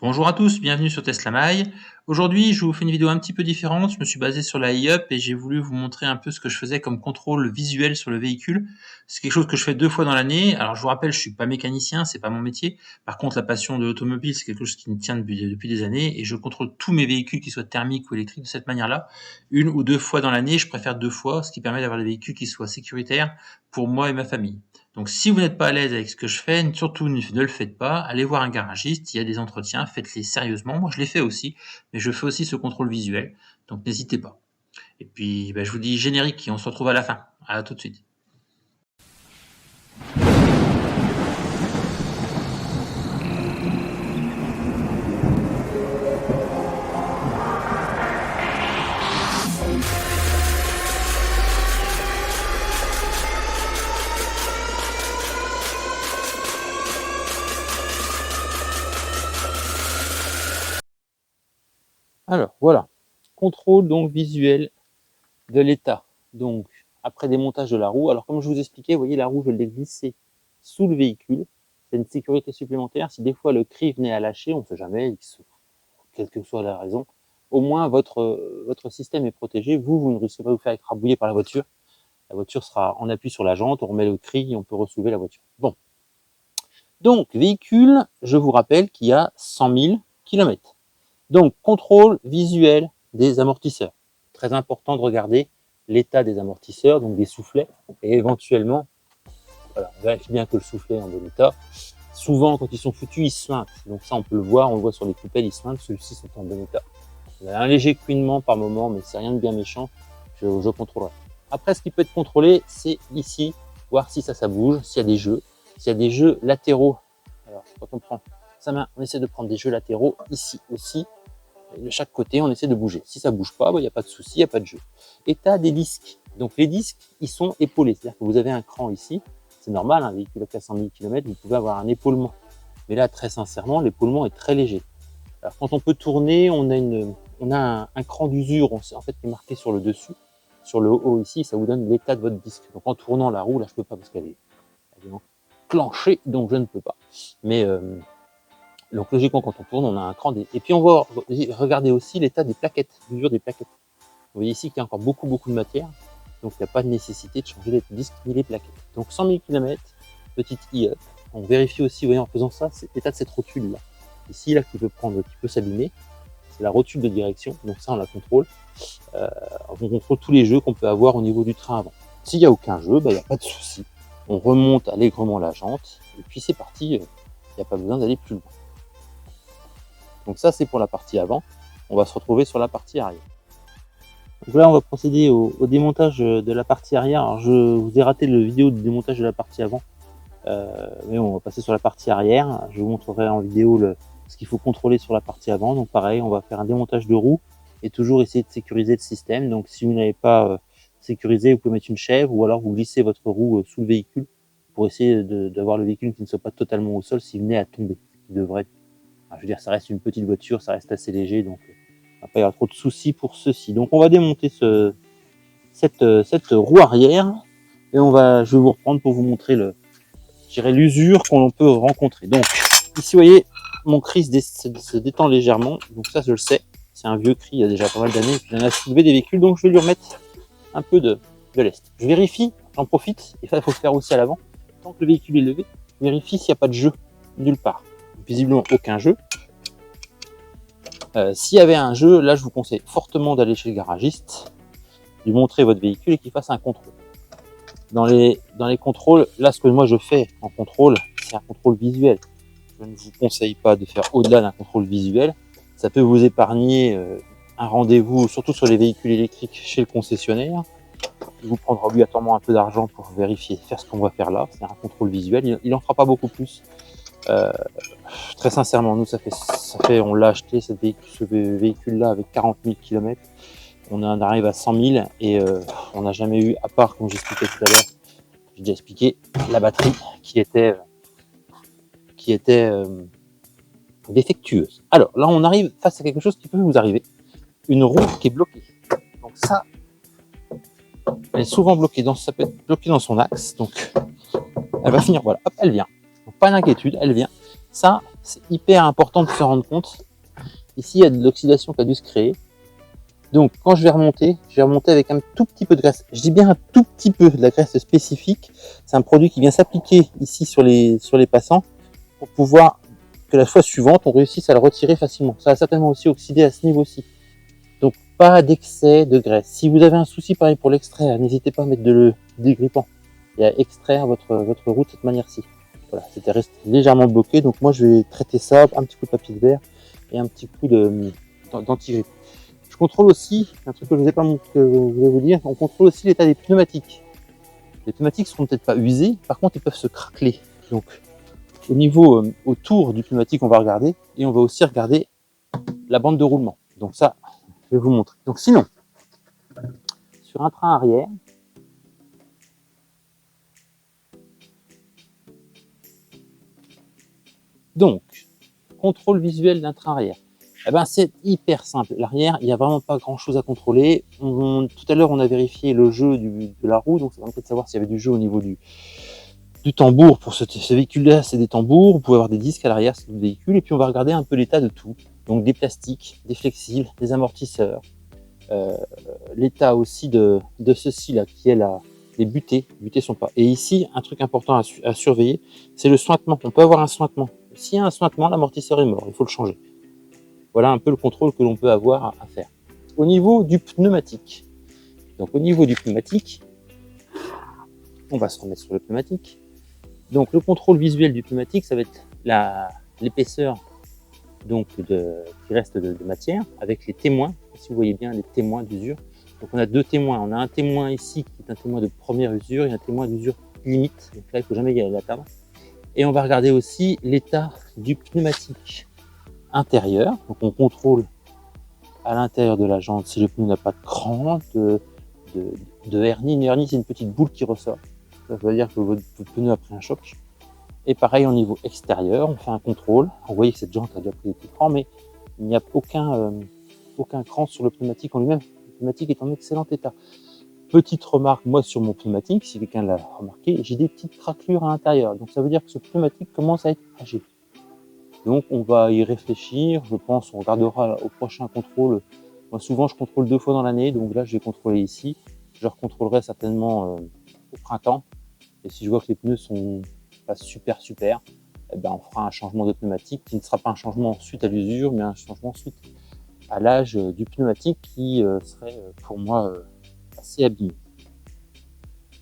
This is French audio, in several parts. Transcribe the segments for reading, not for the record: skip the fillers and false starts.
Bonjour à tous, bienvenue sur Tesla My. Aujourd'hui, je vous fais une vidéo un petit peu différente. Je me suis basé sur la e-up et j'ai voulu vous montrer un peu ce que je faisais comme contrôle visuel sur le véhicule. C'est quelque chose que je fais 2 fois dans l'année. Alors, je vous rappelle, je suis pas mécanicien, c'est pas mon métier. Par contre, la passion de l'automobile, c'est quelque chose qui me tient depuis des années et je contrôle tous mes véhicules, qu'ils soient thermiques ou électriques, de cette manière-là. 1 ou 2 fois dans l'année, je préfère 2 fois, ce qui permet d'avoir des véhicules qui soient sécuritaires pour moi et ma famille. Donc si vous n'êtes pas à l'aise avec ce que je fais, surtout ne le faites pas, allez voir un garagiste, il y a des entretiens, faites-les sérieusement. Moi je les fais aussi, mais je fais aussi ce contrôle visuel, donc n'hésitez pas. Et puis je vous dis générique et on se retrouve à la fin. À tout de suite. Alors voilà, contrôle donc visuel de l'état. Donc après démontage de la roue, alors comme je vous expliquais, vous voyez la roue je l'ai glissée sous le véhicule. C'est une sécurité supplémentaire. Si des fois le cri venait à lâcher, on ne sait jamais, quelle que soit la raison, au moins votre système est protégé. Vous ne risquez pas de vous faire écrabouiller par la voiture. La voiture sera en appui sur la jante, on remet le cri et on peut ressoulever la voiture. Bon, donc véhicule, je vous rappelle qu'il y a 100 000 km. Donc, contrôle visuel des amortisseurs. Très important de regarder l'état des amortisseurs, donc des soufflets, et éventuellement, voilà, on vérifie bien que le soufflet est en bon état. Souvent, quand ils sont foutus, ils se suintent. Donc ça, on peut le voir, on le voit sur les coupelles, ils se suintent, ceux-ci sont en bon état. Il y a un léger couinement par moment, mais c'est rien de bien méchant, je contrôlerai. Après, ce qui peut être contrôlé, c'est ici, voir si ça bouge, s'il y a des jeux. S'il y a des jeux latéraux, alors quand on prend sa main, on essaie de prendre des jeux latéraux, ici aussi, de chaque côté, on essaie de bouger. Si ça bouge pas, il n'y a pas de souci, il n'y a pas de jeu. État des disques. Donc les disques, ils sont épaulés. C'est-à-dire que vous avez un cran ici. C'est normal, un véhicule à 400 000 km, vous pouvez avoir un épaulement. Mais là, très sincèrement, l'épaulement est très léger. Alors quand on peut tourner, on a un cran d'usure, en fait, qui est marqué sur le dessus, sur le haut ici, ça vous donne l'état de votre disque. Donc en tournant la roue, là, je peux pas parce qu'elle est enclenchée, donc je ne peux pas. Mais donc logiquement, quand on tourne, on a un cran. Et puis on va regarder aussi l'état des plaquettes, l'usure des plaquettes. Vous voyez ici qu'il y a encore beaucoup de matière, donc il n'y a pas de nécessité de changer les disques ni les plaquettes. Donc 100 000 km, petite e-up. On vérifie aussi, vous voyez, en faisant ça, c'est l'état de cette rotule là. Ici, là, qui peut s'abîmer. C'est la rotule de direction, donc ça, on la contrôle. On contrôle tous les jeux qu'on peut avoir au niveau du train avant. S'il n'y a aucun jeu, il n'y a pas de souci. On remonte allègrement la jante, et puis c'est parti. Il n'y a pas besoin d'aller plus loin. Donc ça, c'est pour la partie avant. On va se retrouver sur la partie arrière. Donc là, on va procéder au démontage de la partie arrière. Alors, je vous ai raté le vidéo de démontage de la partie avant. Mais on va passer sur la partie arrière. Je vous montrerai en vidéo ce qu'il faut contrôler sur la partie avant. Donc pareil, on va faire un démontage de roue et toujours essayer de sécuriser le système. Donc si vous n'avez pas sécurisé, vous pouvez mettre une chèvre ou alors vous glissez votre roue sous le véhicule pour essayer d'avoir le véhicule qui ne soit pas totalement au sol s'il venait à tomber. Il devrait. Je veux dire, ça reste une petite voiture, ça reste assez léger, donc il ne va pas y avoir trop de soucis pour ceci. Donc on va démonter cette roue arrière et je vais vous reprendre pour vous montrer l'usure qu'on peut rencontrer. Donc ici, vous voyez, mon cri se détend légèrement, donc ça je le sais, c'est un vieux cri, il y a déjà pas mal d'années, et puis il en a soulevé des véhicules, donc je vais lui remettre un peu de lest. Je vérifie, j'en profite, et ça il faut le faire aussi à l'avant, tant que le véhicule est levé, je vérifie s'il n'y a pas de jeu nulle part. Visiblement aucun jeu. S'il y avait un jeu, là je vous conseille fortement d'aller chez le garagiste, lui montrer votre véhicule et qu'il fasse un contrôle. Dans les contrôles, là ce que moi je fais en contrôle, c'est un contrôle visuel. Je ne vous conseille pas de faire au-delà d'un contrôle visuel. Ça peut vous épargner un rendez-vous, surtout sur les véhicules électriques chez le concessionnaire. Il vous prendra obligatoirement un peu d'argent pour vérifier, faire ce qu'on va faire là. C'est un contrôle visuel, il n'en fera pas beaucoup plus. Très sincèrement, nous, on l'a acheté, ce véhicule-là, avec 40 000 km. On en arrive à 100 000 et on n'a jamais eu, à part, comme j'expliquais tout à l'heure, j'ai déjà expliqué, la batterie qui était défectueuse. Alors là, on arrive face à quelque chose qui peut vous arriver. Une roue qui est bloquée. Donc ça, elle est souvent bloquée, ça peut être bloqué dans son axe. Donc elle va finir, voilà, hop, elle vient. Donc pas d'inquiétude, elle vient. Ça, c'est hyper important de se rendre compte. Ici, il y a de l'oxydation qui a dû se créer. Donc, quand je vais remonter avec un tout petit peu de graisse. Je dis bien un tout petit peu de la graisse spécifique. C'est un produit qui vient s'appliquer ici sur les passants pour pouvoir que la fois suivante, on réussisse à le retirer facilement. Ça va certainement aussi oxyder à ce niveau-ci. Donc, pas d'excès de graisse. Si vous avez un souci pareil pour l'extraire, n'hésitez pas à mettre de dégrippant et à extraire votre roue de cette manière-ci. Voilà, c'était resté légèrement bloqué. Donc, moi, je vais traiter ça, un petit coup de papier de verre et un petit coup d'anti-grippe. Je contrôle aussi, un truc que je ne vous ai pas montré, que je voulais vous dire, on contrôle aussi l'état des pneumatiques. Les pneumatiques ne seront peut-être pas usés, par contre, ils peuvent se craqueler. Donc, au niveau autour du pneumatique, on va regarder et on va aussi regarder la bande de roulement. Donc ça, je vais vous montrer. Donc sinon, sur un train arrière, donc contrôle visuel d'un train arrière. Eh ben, c'est hyper simple. L'arrière, il n'y a vraiment pas grand chose à contrôler. Tout à l'heure, on a vérifié le jeu de la roue, donc ça va peut-être savoir s'il y avait du jeu au niveau du tambour. Pour ce véhicule-là, c'est des tambours. Vous pouvez avoir des disques à l'arrière, c'est le véhicule. Et puis, on va regarder un peu l'état de tout. Donc, des plastiques, des flexibles, des amortisseurs. L'état aussi de ceci-là, qui est les butées. Les butées sont pas. Et ici, un truc important à surveiller, c'est le sointement. On peut avoir un sointement. S'il y a un sointement, l'amortisseur est mort. Il faut le changer. Voilà un peu le contrôle que l'on peut avoir à faire. Au niveau du pneumatique, donc au niveau du pneumatique, on va se remettre sur le pneumatique. Donc le contrôle visuel du pneumatique, ça va être l'épaisseur donc qui reste de matière avec les témoins. Si vous voyez bien les témoins d'usure. Donc on a deux témoins. On a un témoin ici qui est un témoin de première usure et un témoin d'usure limite. Donc là, il ne faut jamais l'atteindre. Et on va regarder aussi l'état du pneumatique intérieur. Donc on contrôle à l'intérieur de la jante si le pneu n'a pas de cran, de hernie. Une hernie, c'est une petite boule qui ressort. Ça veut dire que votre pneu a pris un choc. Et pareil au niveau extérieur, on fait un contrôle. Vous voyez que cette jante a déjà pris des petits crans, mais il n'y a aucun cran sur le pneumatique en lui-même. Le pneumatique est en excellent état. Petite remarque, moi sur mon pneumatique, si quelqu'un l'a remarqué, j'ai des petites craquelures à l'intérieur. Donc ça veut dire que ce pneumatique commence à être âgé. Donc on va y réfléchir, je pense, on regardera au prochain contrôle. Moi souvent je contrôle 2 fois dans l'année, donc là je vais contrôler ici. Je recontrôlerai certainement au printemps. Et si je vois que les pneus sont pas super, eh ben on fera un changement de pneumatique qui ne sera pas un changement suite à l'usure, mais un changement suite à l'âge du pneumatique qui serait pour moi assez abîmé.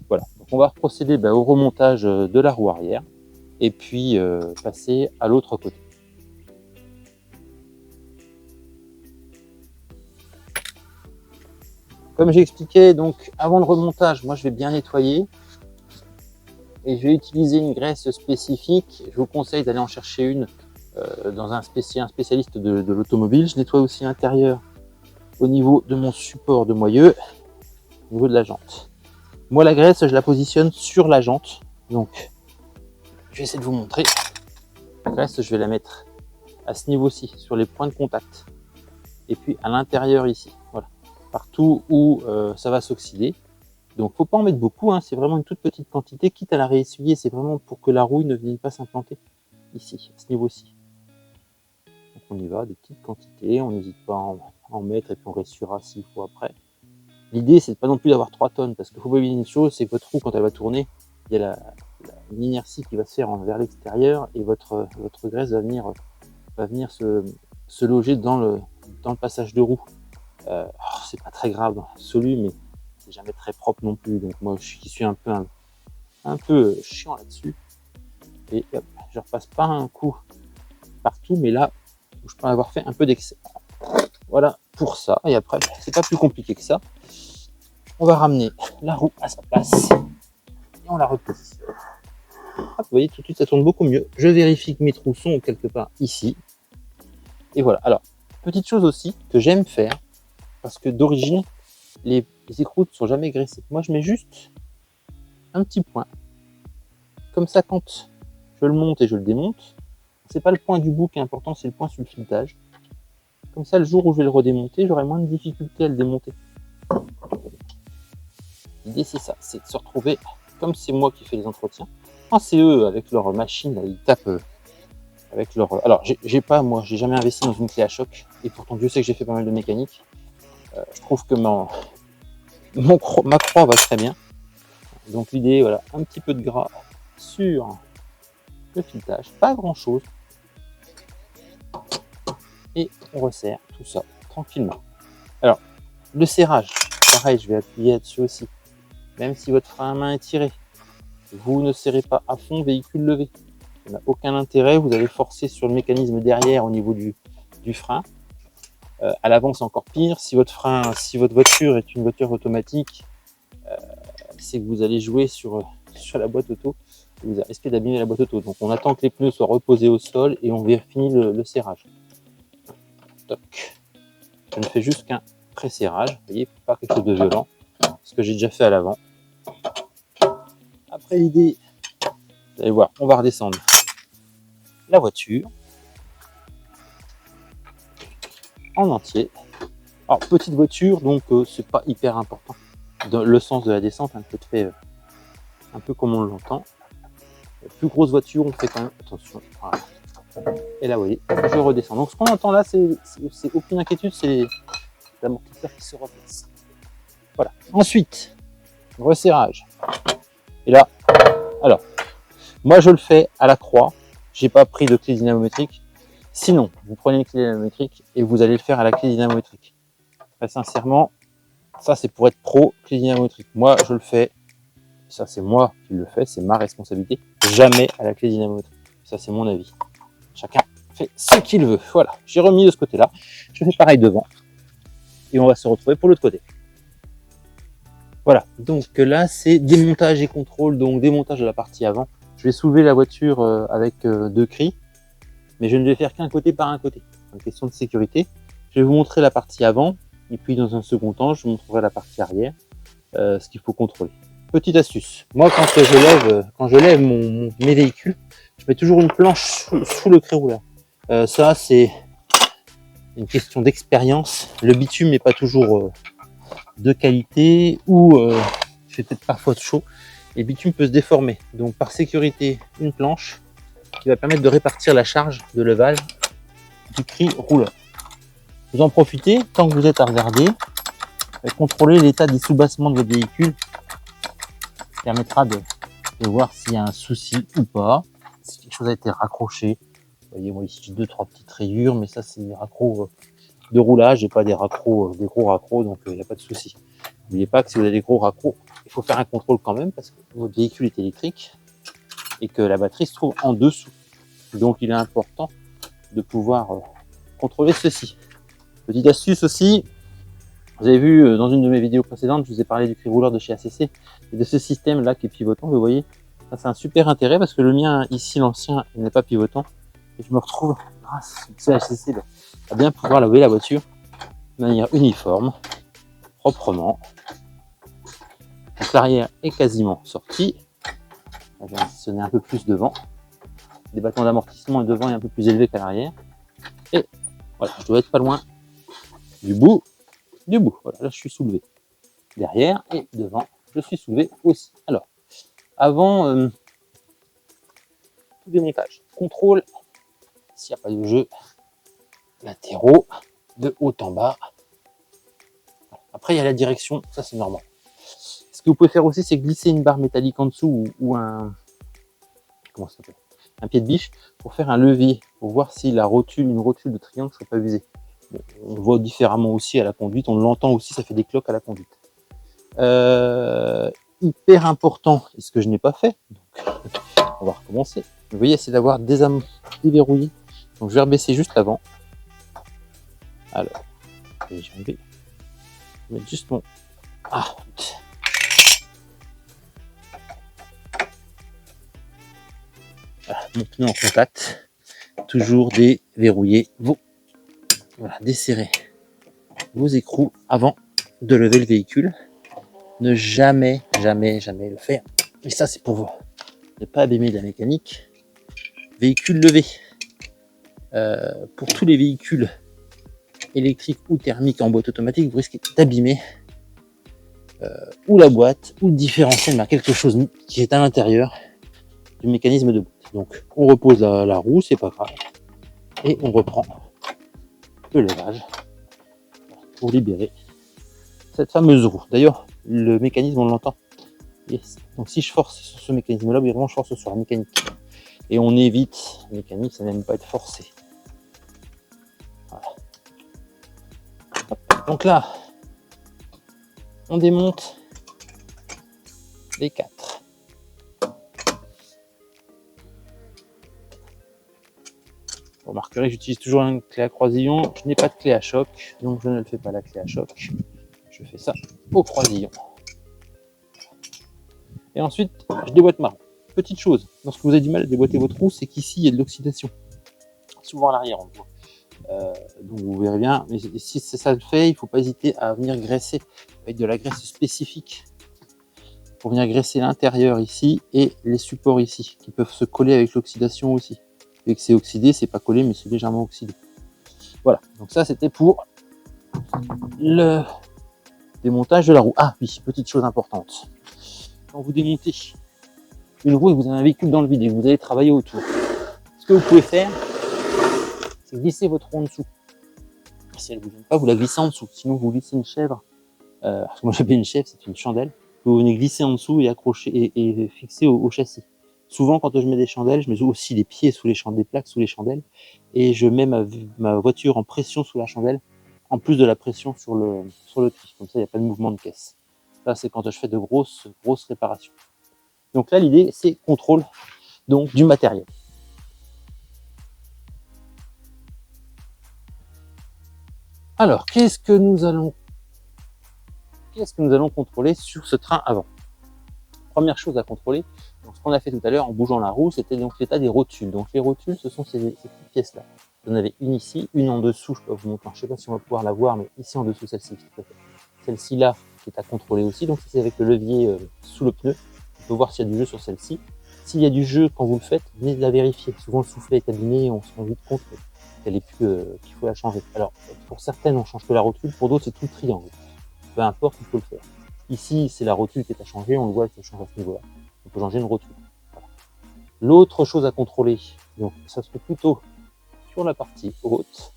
Voilà, donc on va procéder au remontage de la roue arrière et puis passer à l'autre côté. Comme j'ai expliqué, donc avant le remontage, moi je vais bien nettoyer et je vais utiliser une graisse spécifique. Je vous conseille d'aller en chercher une dans un spécialiste de l'automobile. Je nettoie aussi l'intérieur au niveau de mon support de moyeu, au niveau de la jante. Moi la graisse, je la positionne sur la jante. Donc je vais essayer de vous montrer. La graisse, je vais la mettre à ce niveau-ci, sur les points de contact. Et puis à l'intérieur ici, voilà. Partout où ça va s'oxyder. Donc faut pas en mettre beaucoup, hein, c'est vraiment une toute petite quantité, quitte à la réessuyer, c'est vraiment pour que la rouille ne vienne pas s'implanter ici, à ce niveau-ci. Donc on y va, des petites quantités, on n'hésite pas à en mettre et puis on réessuiera s'il faut après. L'idée c'est pas non plus d'avoir 3 tonnes, parce qu'il faut pas oublier une chose, c'est que votre roue quand elle va tourner, il y a une inertie qui va se faire vers l'extérieur et votre graisse va venir se loger dans le passage de roue. C'est pas très grave dans l'absolu, mais c'est jamais très propre non plus. Donc moi je suis un peu chiant là-dessus. Et hop, je repasse pas un coup partout, mais là où je peux avoir fait un peu d'excès. Voilà pour ça. Et après, c'est pas plus compliqué que ça. On va ramener la roue à sa place et on la repositionne. Hop, vous voyez, tout de suite ça tourne beaucoup mieux. Je vérifie que mes trous sont quelque part ici. Et voilà. Alors, petite chose aussi que j'aime faire, parce que d'origine, les écroutes ne sont jamais graissées. Moi, je mets juste un petit point. Comme ça, quand je le monte et je le démonte, c'est pas le point du bout qui est important, c'est le point sur le filetage. Comme ça, le jour où je vais le redémonter, j'aurai moins de difficulté à le démonter. L'idée, c'est ça, c'est de se retrouver, comme c'est moi qui fais les entretiens, quand c'est eux, avec leur machine, là, ils tapent avec leur. Alors, j'ai jamais investi dans une clé à choc, et pourtant Dieu sait que j'ai fait pas mal de mécanique. Je trouve que ma croix va très bien. Donc l'idée, voilà, un petit peu de gras sur le filetage, pas grand chose. Et on resserre tout ça tranquillement. Alors, le serrage, pareil, je vais appuyer là-dessus aussi. Même si votre frein à main est tiré, vous ne serrez pas à fond, véhicule levé. Ça n'a aucun intérêt, vous allez forcer sur le mécanisme derrière au niveau du frein. À l'avant, c'est encore pire. Si votre voiture est une voiture automatique, c'est que vous allez jouer sur la boîte auto. Vous risquez d'abîmer la boîte auto. Donc, on attend que les pneus soient reposés au sol et on vérifie le serrage. Toc. Je ne fais juste qu'un pré-serrage. Vous voyez, pas quelque chose de violent. Ce que j'ai déjà fait à l'avant. Après, l'idée, vous allez voir, on va redescendre la voiture en entier. Alors, petite voiture, donc c'est pas hyper important. Dans le sens de la descente, un peu fait un peu comme on l'entend. La plus grosse voiture, on fait quand même attention. Voilà. Et là, vous voyez, je redescends. Donc, ce qu'on entend là, c'est aucune inquiétude, c'est l'amortisseur qui se replace. Voilà. Ensuite, resserrage. Et là, alors, moi, je le fais à la croix. J'ai pas pris de clé dynamométrique. Sinon, vous prenez une clé dynamométrique et vous allez le faire à la clé dynamométrique. Très sincèrement, ça, c'est pour être pro clé dynamométrique. Moi, je le fais. Ça, c'est moi qui le fais. C'est ma responsabilité. Jamais à la clé dynamométrique. Ça, c'est mon avis. Chacun fait ce qu'il veut. Voilà, j'ai remis de ce côté-là. Je fais pareil devant. Et on va se retrouver pour l'autre côté. Voilà, donc là, c'est démontage et contrôle. Donc démontage de la partie avant. Je vais soulever la voiture avec 2 cris. Mais je ne vais faire qu'un côté par un côté. En question de sécurité. Je vais vous montrer la partie avant. Et puis dans un second temps, je vous montrerai la partie arrière. Ce qu'il faut contrôler. Petite astuce. Moi, quand je lève mes véhicules, je mets toujours une planche sous le cri rouleur. Ça, c'est une question d'expérience. Le bitume n'est pas toujours de qualité ou il fait peut-être parfois chaud. Et le bitume peut se déformer. Donc, par sécurité, une planche qui va permettre de répartir la charge de levage du cri rouleur. Vous en profitez, tant que vous êtes à regarder, contrôler l'état des soubassements de votre véhicule. Ça permettra de voir s'il y a un souci ou pas. Si quelque chose a été raccroché. Vous voyez, moi ici j'ai 2-3 petites rayures, mais ça c'est des raccros de roulage et pas des raccros, des gros raccros, donc il n'y a pas de souci. N'oubliez pas que si vous avez des gros raccros, il faut faire un contrôle quand même parce que votre véhicule est électrique et que la batterie se trouve en dessous. Donc il est important de pouvoir contrôler ceci. Petite astuce aussi, vous avez vu dans une de mes vidéos précédentes, je vous ai parlé du cri rouleur de chez ACC et de ce système là qui est pivotant. Vous voyez, ça c'est un super intérêt parce que le mien ici, l'ancien, il n'est pas pivotant et je me retrouve grâce à ACC à bien pouvoir laver la voiture de manière uniforme, proprement. Donc l'arrière est quasiment sorti. Je vais sonner un peu plus devant. Les battants d'amortissement devant est un peu plus élevé qu'à l'arrière. Et voilà, je dois être pas loin du bout. Voilà, là je suis soulevé. Derrière et devant, je suis soulevé aussi. Alors, avant tout démontage, contrôle, s'il n'y a pas de jeu, latéraux, de haut en bas. Après, il y a la direction, ça c'est normal. Ce que vous pouvez faire aussi, c'est glisser une barre métallique en dessous ou un, comment ça s'appelle, un pied de biche pour faire un levier, pour voir si une rotule de triangle ne serait pas visée. Bon, on le voit différemment aussi à la conduite, on l'entend aussi, ça fait des cloques à la conduite. Hyper important, et ce que je n'ai pas fait, donc on va recommencer. Vous voyez, c'est d'avoir déverrouillé. Donc je vais rebaisser juste l'avant. Alors, je vais mettre juste mon... Voilà, mon pneu en contact. Toujours déverrouiller desserrer vos écrous avant de lever le véhicule. Ne jamais le faire. Et ça, c'est pour vous ne pas abîmer la mécanique. Véhicule levé. Pour tous les véhicules électriques ou thermiques en boîte automatique, vous risquez d'abîmer ou la boîte ou le différentiel, mais quelque chose qui est à l'intérieur du mécanisme de boîte. Donc on repose la roue, c'est pas grave, et on reprend le lavage pour libérer cette fameuse roue. D'ailleurs, le mécanisme, on l'entend. Yes. Donc si je force sur ce mécanisme-là, évidemment, je force sur la mécanique. Et on évite, la mécanique, ça n'aime pas être forcé. Voilà. Donc là, on démonte les 4. Vous remarquerez, j'utilise toujours une clé à croisillon. Je n'ai pas de clé à choc, donc je ne le fais pas la clé à choc. Je fais ça au croisillon. Et ensuite, je déboîte ma roue. Petite chose, lorsque vous avez du mal à déboîter votre roue, c'est qu'ici, il y a de l'oxydation. Souvent à l'arrière, on le voit. Donc vous verrez bien, mais si ça le fait, il ne faut pas hésiter à venir graisser avec de la graisse spécifique pour venir graisser l'intérieur ici et les supports ici, qui peuvent se coller avec l'oxydation aussi. Et que c'est oxydé, c'est pas collé, mais c'est légèrement oxydé. Voilà, donc ça c'était pour le démontage de la roue. Ah oui, petite chose importante. Quand vous démontez une roue et que vous avez un véhicule dans le vide et que vous allez travailler autour, ce que vous pouvez faire, c'est glisser votre roue en dessous. Si elle ne vous gêne pas, vous la glissez en dessous. Sinon, vous glissez une chèvre. Parce que moi j'avais une chèvre, c'est une chandelle. Vous venez glisser en dessous et accrocher et fixer au châssis. Souvent, quand je mets des chandelles, je mets aussi les pieds sous les chandelles, des plaques sous les chandelles, et je mets ma voiture en pression sous la chandelle, en plus de la pression sur le tri. Comme ça, il n'y a pas de mouvement de caisse. Ça, c'est quand je fais de grosses réparations. Donc là, l'idée, c'est contrôle donc du matériel. Alors, qu'est-ce que nous allons contrôler sur ce train avant? Première chose à contrôler, donc ce qu'on a fait tout à l'heure en bougeant la roue, c'était donc l'état des rotules. Donc les rotules, ce sont ces petites pièces-là. Vous en avez une ici, une en dessous, je peux vous montrer, je ne sais pas si on va pouvoir la voir, mais ici en dessous, celle-ci, celle-ci là, qui est à contrôler aussi. Donc c'est avec le levier sous le pneu. On peut voir s'il y a du jeu sur celle-ci. S'il y a du jeu quand vous le faites, venez de la vérifier. Souvent le soufflet est abîmé et on se rend vite compte qu'elle est plus, qu'il faut la changer. Alors pour certaines, on change que la rotule, pour d'autres, c'est tout le triangle. Peu importe, il faut le faire. Ici, c'est la rotule qui est à changer, on le voit, elle se change à ce niveau-là. On peut changer une rotule. Voilà. L'autre chose à contrôler, donc ça se fait plutôt sur la partie haute,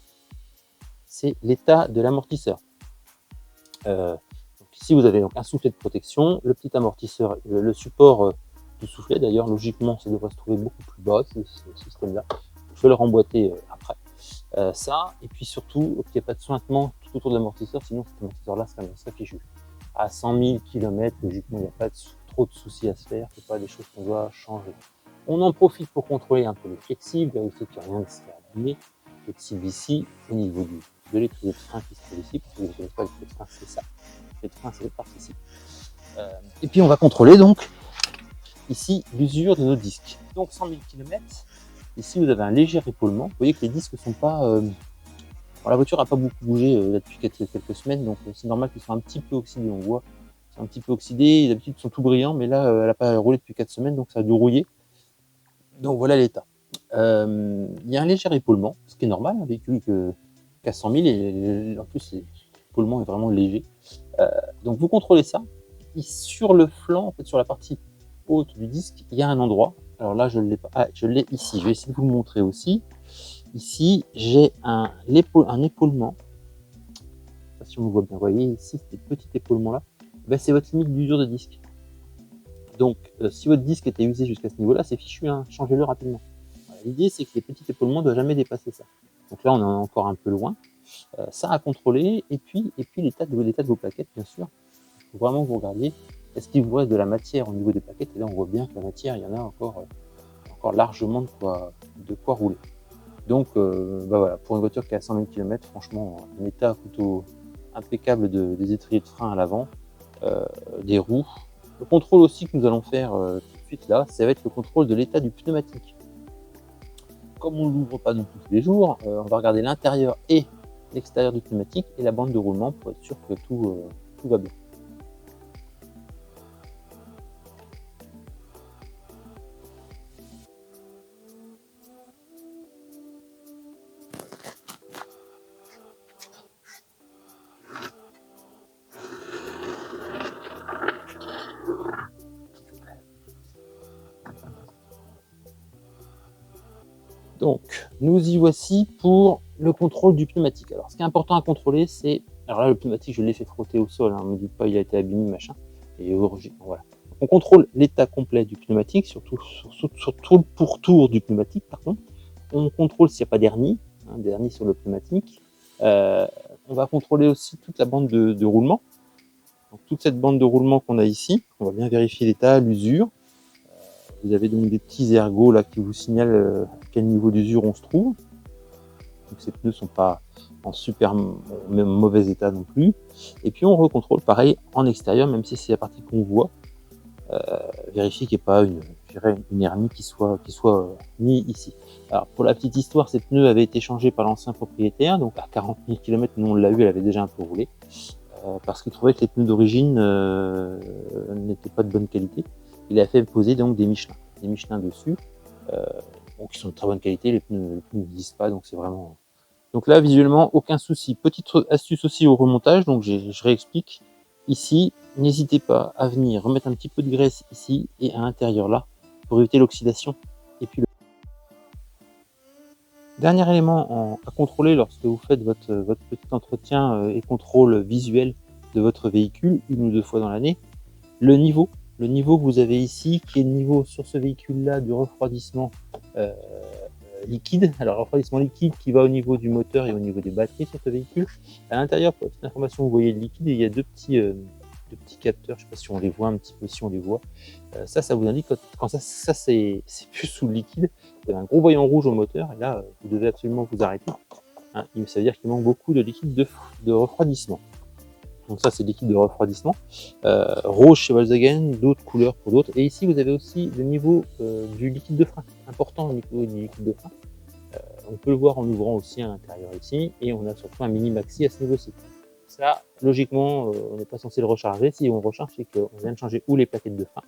c'est l'état de l'amortisseur. Ici, vous avez donc un soufflet de protection, le petit amortisseur, le support du soufflet, d'ailleurs, logiquement, ça devrait se trouver beaucoup plus bas, ce système-là. Je vais le remboîter après. Ça, et puis surtout, qu'il n'y ait pas de sointement tout autour de l'amortisseur, sinon cet amortisseur-là serait fichu. À 100 000 km, logiquement, il n'y a pas trop de soucis à se faire, ce pas des choses qu'on doit changer. On en profite pour contrôler un peu les flexibles, vérifier qu'il n'y a rien qui s'est abîmé. Flexible ici, au niveau de l'étrier de frein qui se trouve ici, parce que vous ne connaissez pas l'étrier de frein, c'est ça. L'étrier de frein, c'est cette partie-ci. Et puis on va contrôler donc ici l'usure de nos disques. Donc 100 000 km, ici vous avez un léger épaulement. Vous voyez que les disques ne sont pas... la voiture n'a pas beaucoup bougé depuis quelques semaines, donc c'est normal qu'ils soient un petit peu oxydés. On voit, c'est un petit peu oxydé. D'habitude, ils sont tout brillants, mais là, elle n'a pas roulé depuis 4 semaines, donc ça a dû rouiller. Donc voilà l'état. Il y a un léger épaulement, ce qui est normal, un véhicule qu'à 100 000, et en plus, l'épaulement est vraiment léger. Donc vous contrôlez ça. Et sur le flanc, en fait, sur la partie haute du disque, il y a un endroit. Alors là, je ne l'ai pas. Ah, je l'ai ici. Je vais essayer de vous le montrer aussi. Ici, j'ai un épaulement. Je ne sais pas si on le voit bien. Vous voyez ici, ce petit épaulement-là, ben, c'est votre limite d'usure de disque. Donc, si votre disque était usé jusqu'à ce niveau-là, c'est fichu, hein, changez-le rapidement. Voilà, l'idée, c'est que les petits épaulements ne doivent jamais dépasser ça. Donc là, on est encore un peu loin. Ça à contrôler. Et puis l'état de vos plaquettes, bien sûr. Il faut vraiment que vous regardiez. Est-ce qu'il vous reste de la matière au niveau des plaquettes? Et là, on voit bien que la matière, il y en a encore largement de quoi rouler. Donc, voilà, pour une voiture qui est à 100 000 km, franchement, un état plutôt impeccable des étriers de frein à l'avant, des roues. Le contrôle aussi que nous allons faire tout de suite là, ça va être le contrôle de l'état du pneumatique. Comme on ne l'ouvre pas non plus tous les jours, on va regarder l'intérieur et l'extérieur du pneumatique et la bande de roulement pour être sûr que tout va bien. Nous y voici pour le contrôle du pneumatique. Alors, ce qui est important à contrôler, c'est... Alors là, le pneumatique, je l'ai fait frotter au sol, hein, ne me dites pas il a été abîmé, machin. Et voilà. On contrôle l'état complet du pneumatique, surtout le pourtour du pneumatique, par contre. On contrôle s'il n'y a pas d'hernie, d'hernie sur le pneumatique. On va contrôler aussi toute la bande de roulement. Donc, toute cette bande de roulement qu'on a ici, on va bien vérifier l'état, l'usure. Vous avez donc des petits ergots là qui vous signalent à quel niveau d'usure on se trouve. Donc ces pneus ne sont pas en super mauvais état non plus. Et puis on recontrôle pareil en extérieur, même si c'est la partie qu'on voit. Vérifier qu'il n'y ait pas une hernie qui soit mise ici. Alors pour la petite histoire, ces pneus avaient été changés par l'ancien propriétaire, donc à 40 000 km, nous on l'a eu, elle avait déjà un peu roulé, parce qu'il trouvait que les pneus d'origine n'étaient pas de bonne qualité. Il a fait poser donc des Michelin dessus, qui sont de très bonne qualité, les pneus ne disent pas, donc c'est vraiment... Donc là, visuellement, aucun souci. Petite astuce aussi au remontage, donc je réexplique. Ici, n'hésitez pas à venir remettre un petit peu de graisse ici et à l'intérieur là, pour éviter l'oxydation. Et puis, dernier élément à contrôler lorsque vous faites votre petit entretien et contrôle visuel de votre véhicule, 1 ou 2 fois dans l'année, le niveau. Le niveau que vous avez ici, qui est le niveau sur ce véhicule-là du refroidissement liquide. Alors, refroidissement liquide qui va au niveau du moteur et au niveau des batteries sur ce véhicule. À l'intérieur, pour cette information, vous voyez le liquide et il y a deux petits capteurs. Je ne sais pas si on les voit un petit peu, si on les voit. Ça vous indique quand ça c'est plus sous le liquide. Vous avez un gros voyant rouge au moteur et là, vous devez absolument vous arrêter. Ça veut dire qu'il manque beaucoup de liquide de refroidissement. Donc ça, c'est liquide de refroidissement. Rose chez Volkswagen, d'autres couleurs pour d'autres. Et ici, vous avez aussi le niveau du liquide de frein. Important au niveau du liquide de frein. On peut le voir en ouvrant aussi à l'intérieur ici. Et on a surtout un mini maxi à ce niveau-ci. Ça, logiquement, on n'est pas censé le recharger. Si on recharge, c'est qu'on vient de changer ou les plaquettes de frein,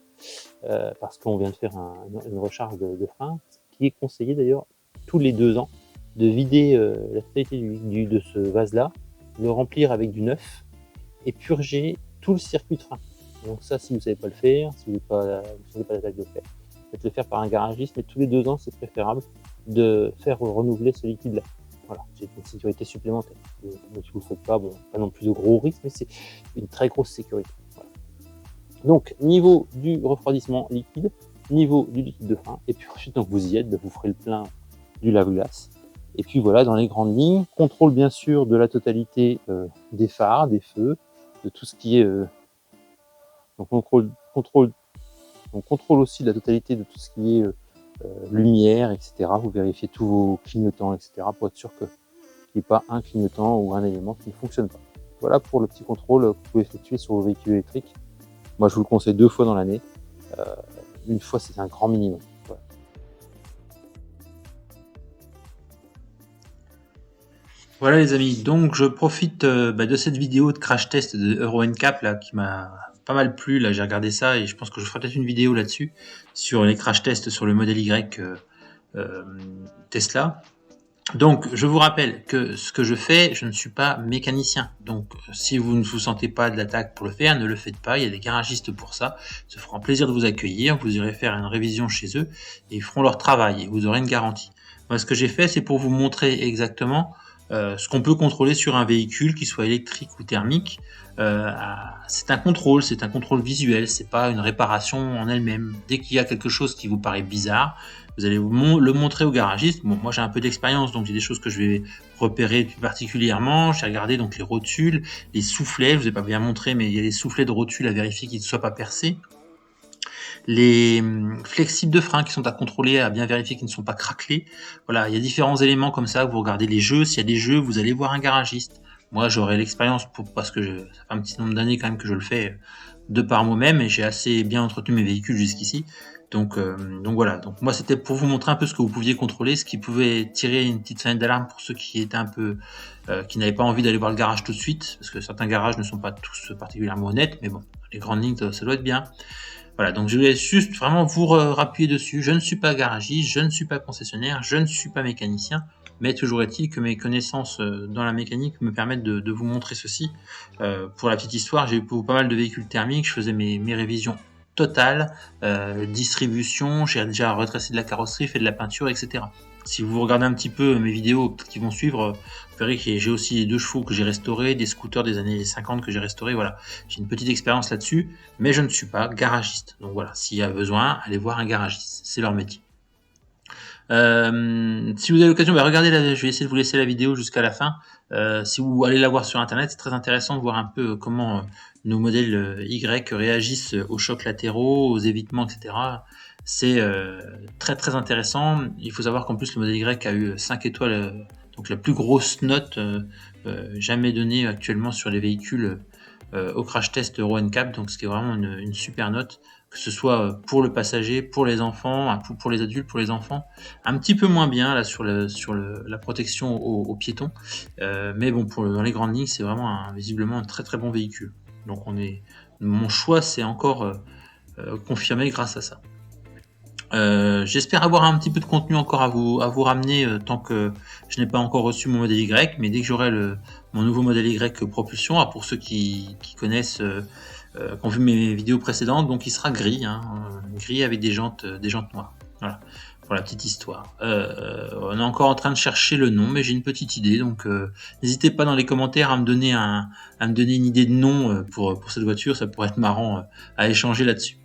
parce qu'on vient de faire une recharge de frein, ce qui est conseillé d'ailleurs tous les 2 ans, de vider la totalité de ce vase-là, le remplir avec du neuf, et purger tout le circuit de frein. Donc ça, si vous ne savez pas le faire, si vous n'avez pas l'attaque de le faire, faites le faire par un garagiste, mais tous les 2 ans, c'est préférable de faire renouveler ce liquide-là. Voilà, c'est une sécurité supplémentaire. Donc si vous ne le faites pas, bon, pas non plus de gros risques, mais c'est une très grosse sécurité. Voilà. Donc, niveau du refroidissement liquide, niveau du liquide de frein, et puis ensuite, donc vous y êtes, vous ferez le plein du lave-glace. Et puis voilà, dans les grandes lignes, contrôle bien sûr de la totalité des phares, des feux, de tout ce qui est... donc on contrôle aussi la totalité de tout ce qui est lumière, etc. Vous vérifiez tous vos clignotants, etc. pour être sûr qu'il n'y ait pas un clignotant ou un élément qui ne fonctionne pas. Voilà pour le petit contrôle que vous pouvez effectuer sur vos véhicules électriques. Moi, je vous le conseille 2 fois dans l'année. Une fois, c'est un grand minimum. Voilà. Voilà les amis, donc je profite de cette vidéo de crash test de Euro NCAP là, qui m'a pas mal plu. Là, j'ai regardé ça et je pense que je ferai peut-être une vidéo là-dessus sur les crash tests sur le modèle Y Tesla. Donc, je vous rappelle que ce que je fais, je ne suis pas mécanicien. Donc, si vous ne vous sentez pas de l'attaque pour le faire, ne le faites pas. Il y a des garagistes pour ça. Ça fera un plaisir de vous accueillir. Vous irez faire une révision chez eux et ils feront leur travail et vous aurez une garantie. Moi, ce que j'ai fait, c'est pour vous montrer exactement ce qu'on peut contrôler sur un véhicule, qu'il soit électrique ou thermique. C'est un contrôle visuel, c'est pas une réparation en elle-même. Dès qu'il y a quelque chose qui vous paraît bizarre, vous allez le montrer au garagiste. Bon, moi j'ai un peu d'expérience, donc j'ai des choses que je vais repérer plus particulièrement. J'ai regardé donc les rotules, les soufflets, je vous ai pas bien montré, mais il y a des soufflets de rotules à vérifier qu'ils ne soient pas percés. Les flexibles de frein qui sont à contrôler, à bien vérifier qu'ils ne sont pas craquelés. Voilà, il y a différents éléments comme ça. Vous regardez les jeux, s'il y a des jeux, vous allez voir un garagiste. Moi, j'aurai l'expérience parce que ça fait un petit nombre d'années quand même que je le fais de par moi-même et j'ai assez bien entretenu mes véhicules jusqu'ici. Donc voilà. Donc moi, c'était pour vous montrer un peu ce que vous pouviez contrôler, ce qui pouvait tirer une petite sonnette d'alarme pour ceux qui étaient un peu, qui n'avaient pas envie d'aller voir le garage tout de suite, parce que certains garages ne sont pas tous particulièrement honnêtes, mais bon, les grandes lignes, ça doit être bien. Voilà, donc je voulais juste vraiment vous rappuyer dessus. Je ne suis pas garagiste, je ne suis pas concessionnaire, je ne suis pas mécanicien, mais toujours est-il que mes connaissances dans la mécanique me permettent de vous montrer ceci. Pour la petite histoire, j'ai eu pas mal de véhicules thermiques, je faisais mes révisions totale, distribution, j'ai déjà retracé de la carrosserie, fait de la peinture, etc. Si vous regardez un petit peu mes vidéos peut-être qui vont suivre, vous verrez que j'ai aussi 2 chevaux que j'ai restaurés, des scooters des années 50 que j'ai restaurés, voilà. J'ai une petite expérience là-dessus, mais je ne suis pas garagiste. Donc voilà, s'il y a besoin, allez voir un garagiste, c'est leur métier. Si vous avez l'occasion, regardez je vais essayer de vous laisser la vidéo jusqu'à la fin. Si vous allez la voir sur internet, c'est très intéressant de voir un peu comment nos modèles Y réagissent aux chocs latéraux, aux évitements, etc. C'est très très intéressant. Il faut savoir qu'en plus le modèle Y a eu 5 étoiles, donc la plus grosse note jamais donnée actuellement sur les véhicules au crash test Euro NCAP, donc ce qui est vraiment une super note, que ce soit pour le passager, pour les enfants, pour les adultes, pour les enfants. Un petit peu moins bien là sur la protection aux piétons, mais bon, dans les grandes lignes, c'est vraiment visiblement un très très bon véhicule. Donc mon choix s'est encore confirmé grâce à ça. J'espère avoir un petit peu de contenu encore à vous ramener tant que je n'ai pas encore reçu mon modèle Y, mais dès que j'aurai mon nouveau modèle Y propulsion, pour ceux qui connaissent, qui ont vu mes vidéos précédentes, donc il sera gris, gris avec des jantes noires. Voilà, pour la petite histoire. On est encore en train de chercher le nom, mais j'ai une petite idée, donc n'hésitez pas dans les commentaires à me donner une idée de nom pour cette voiture, ça pourrait être marrant à échanger là-dessus.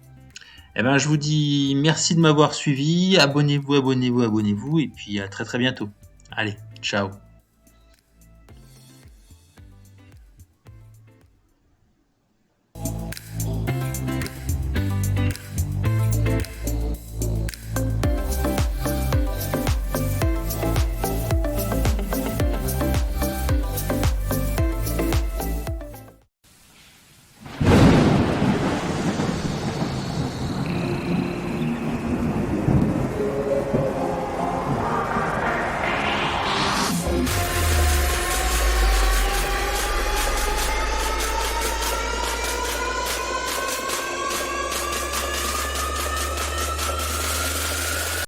Je vous dis merci de m'avoir suivi, abonnez-vous, et puis à très très bientôt. Allez, ciao.